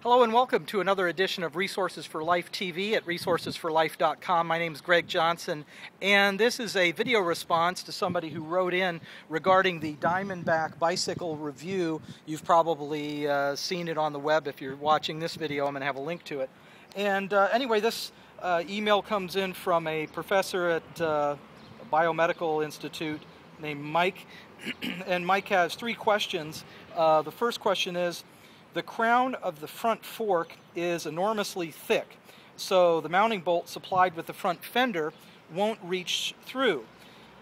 Hello and welcome to another edition of Resources for Life TV at resourcesforlife.com. My name is Greg Johnson, and this is a video response to somebody who wrote in regarding the Diamondback bicycle review. You've probably seen it on the web. If you're watching this video, I'm going to have a link to it. And anyway, this email comes in from a professor at a biomedical institute named Mike, and Mike has three questions. The first question is, the crown of the front fork is enormously thick, so the mounting bolt supplied with the front fender won't reach through.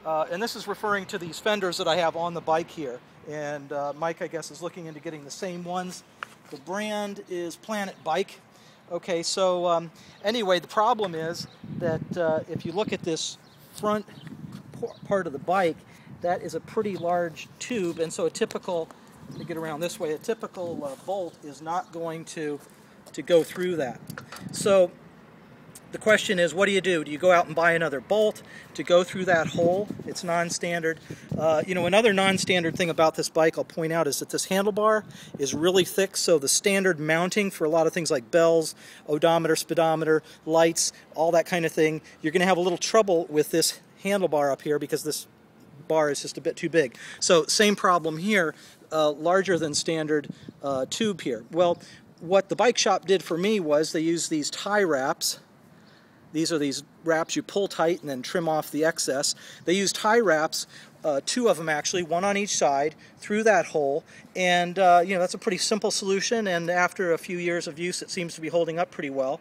And this is referring to these fenders that I have on the bike here. And Mike, I guess, is looking into getting the same ones. The brand is Planet Bike. Okay, so anyway, the problem is that if you look at this front part of the bike, that is a pretty large tube, and so a typical, let me get around this way, a typical bolt is not going to go through that. So the question is, what do? Do you go out and buy another bolt to go through that hole? It's non-standard. Another non-standard thing about this bike I'll point out is that this handlebar is really thick, so the standard mounting for a lot of things like bells, odometer, speedometer, lights, all that kind of thing, you're going to have a little trouble with this handlebar up here because this bar is just a bit too big. So same problem here, larger than standard tube here. Well, what the bike shop did for me was they used these tie wraps. These are these wraps you pull tight and then trim off the excess. They used tie wraps, two of them actually, one on each side, through that hole, and that's a pretty simple solution, and after a few years of use it seems to be holding up pretty well.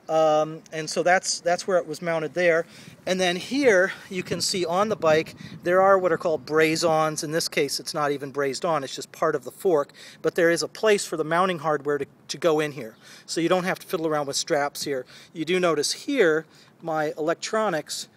And so that's where it was mounted there. And then here you can see on the bike there are what are called Braised Ons. In this case it's not even braised on, it's just part of the fork, but there is a place for the mounting hardware to go in here, so you don't have to fiddle around with straps here. You do notice here my electronics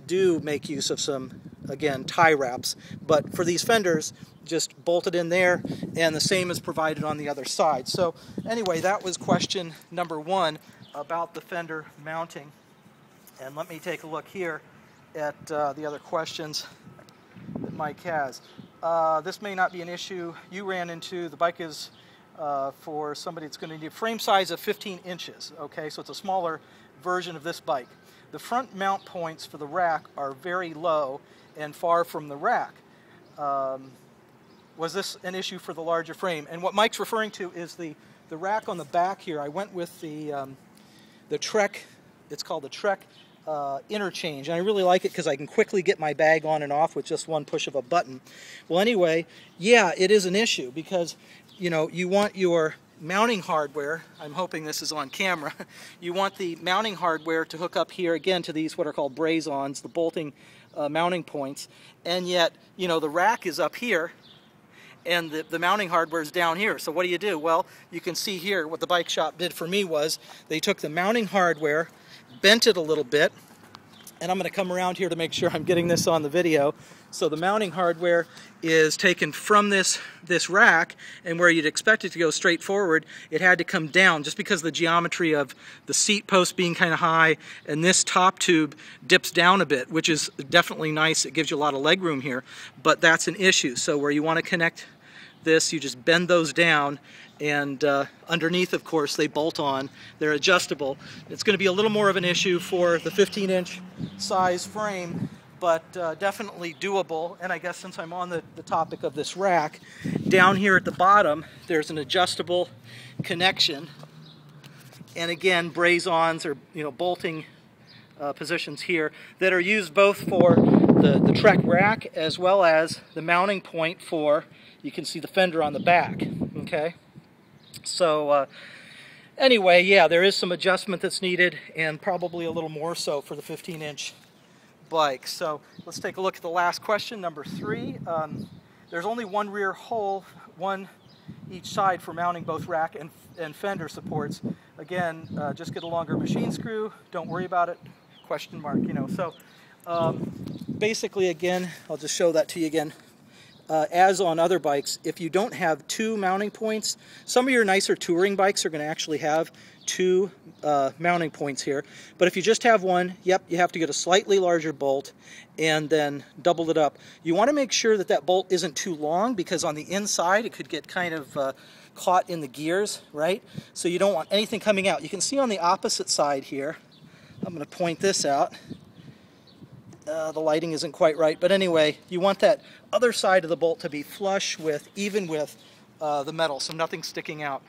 do make use of some, again, tie wraps, but for these fenders just bolted in there, and the same is provided on the other side. So anyway, that was question number one about the fender mounting. And let me take a look here at the other questions that Mike has. This may not be an issue you ran into. The bike is for somebody that's going to need a frame size of 15 inches. Okay, so it's a smaller version of this bike. The front mount points for the rack are very low and far from the rack. Was this an issue for the larger frame? And what Mike's referring to is the rack on the back here. I went with the Trek, it's called the Trek interchange, and I really like it because I can quickly get my bag on and off with just one push of a button. Well, anyway, yeah, it is an issue because you want your mounting hardware, I'm hoping this is on camera, you want the mounting hardware to hook up here again to these what are called Braised Ons, the bolting mounting points, and yet the rack is up here and the mounting hardware is down here. So what do? Well, you can see here what the bike shop did for me was they took the mounting hardware, bent it a little bit, and I'm going to come around here to make sure I'm getting this on the video. So the mounting hardware is taken from this rack, and where you'd expect it to go straight forward, it had to come down just because of the geometry of the seat post being kind of high, and this top tube dips down a bit, which is definitely nice. It gives you a lot of leg room here, but that's an issue. So where you want to connect this, you just bend those down, and underneath, of course, they bolt on. They're adjustable. It's going to be a little more of an issue for the 15-inch size frame, but definitely doable. And I guess since I'm on the topic of this rack, down here at the bottom there's an adjustable connection, and again, Braised Ons or bolting positions here that are used both for the Trek rack as well as the mounting point for, you can see the fender on the back. Okay, so anyway, yeah, there is some adjustment that's needed, and probably a little more so for the 15-inch bike. So let's take a look at the last question, number 3. There's only one rear hole, one each side for mounting both rack and fender supports. Again, just get a longer machine screw, don't worry about it, question mark, So basically, again, I'll just show that to you again. as on other bikes, if you don't have two mounting points, some of your nicer touring bikes are going to actually have two mounting points here. But if you just have one, yep, you have to get a slightly larger bolt and then double it up. You want to make sure that that bolt isn't too long, because on the inside it could get kind of caught in the gears, right? So you don't want anything coming out. You can see on the opposite side here, I'm going to point this out. The lighting isn't quite right, but anyway, you want that other side of the bolt to be flush with, even with the metal, so nothing's sticking out.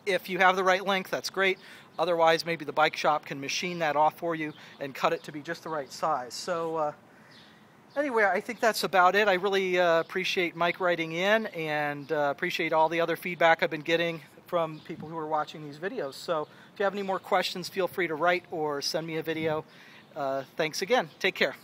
If you have the right length, that's great. Otherwise, maybe the bike shop can machine that off for you and cut it to be just the right size. So anyway, I think that's about it. I really appreciate Mike writing in, and appreciate all the other feedback I've been getting from people who are watching these videos. So if you have any more questions, feel free to write or send me a video. Thanks again. Take care.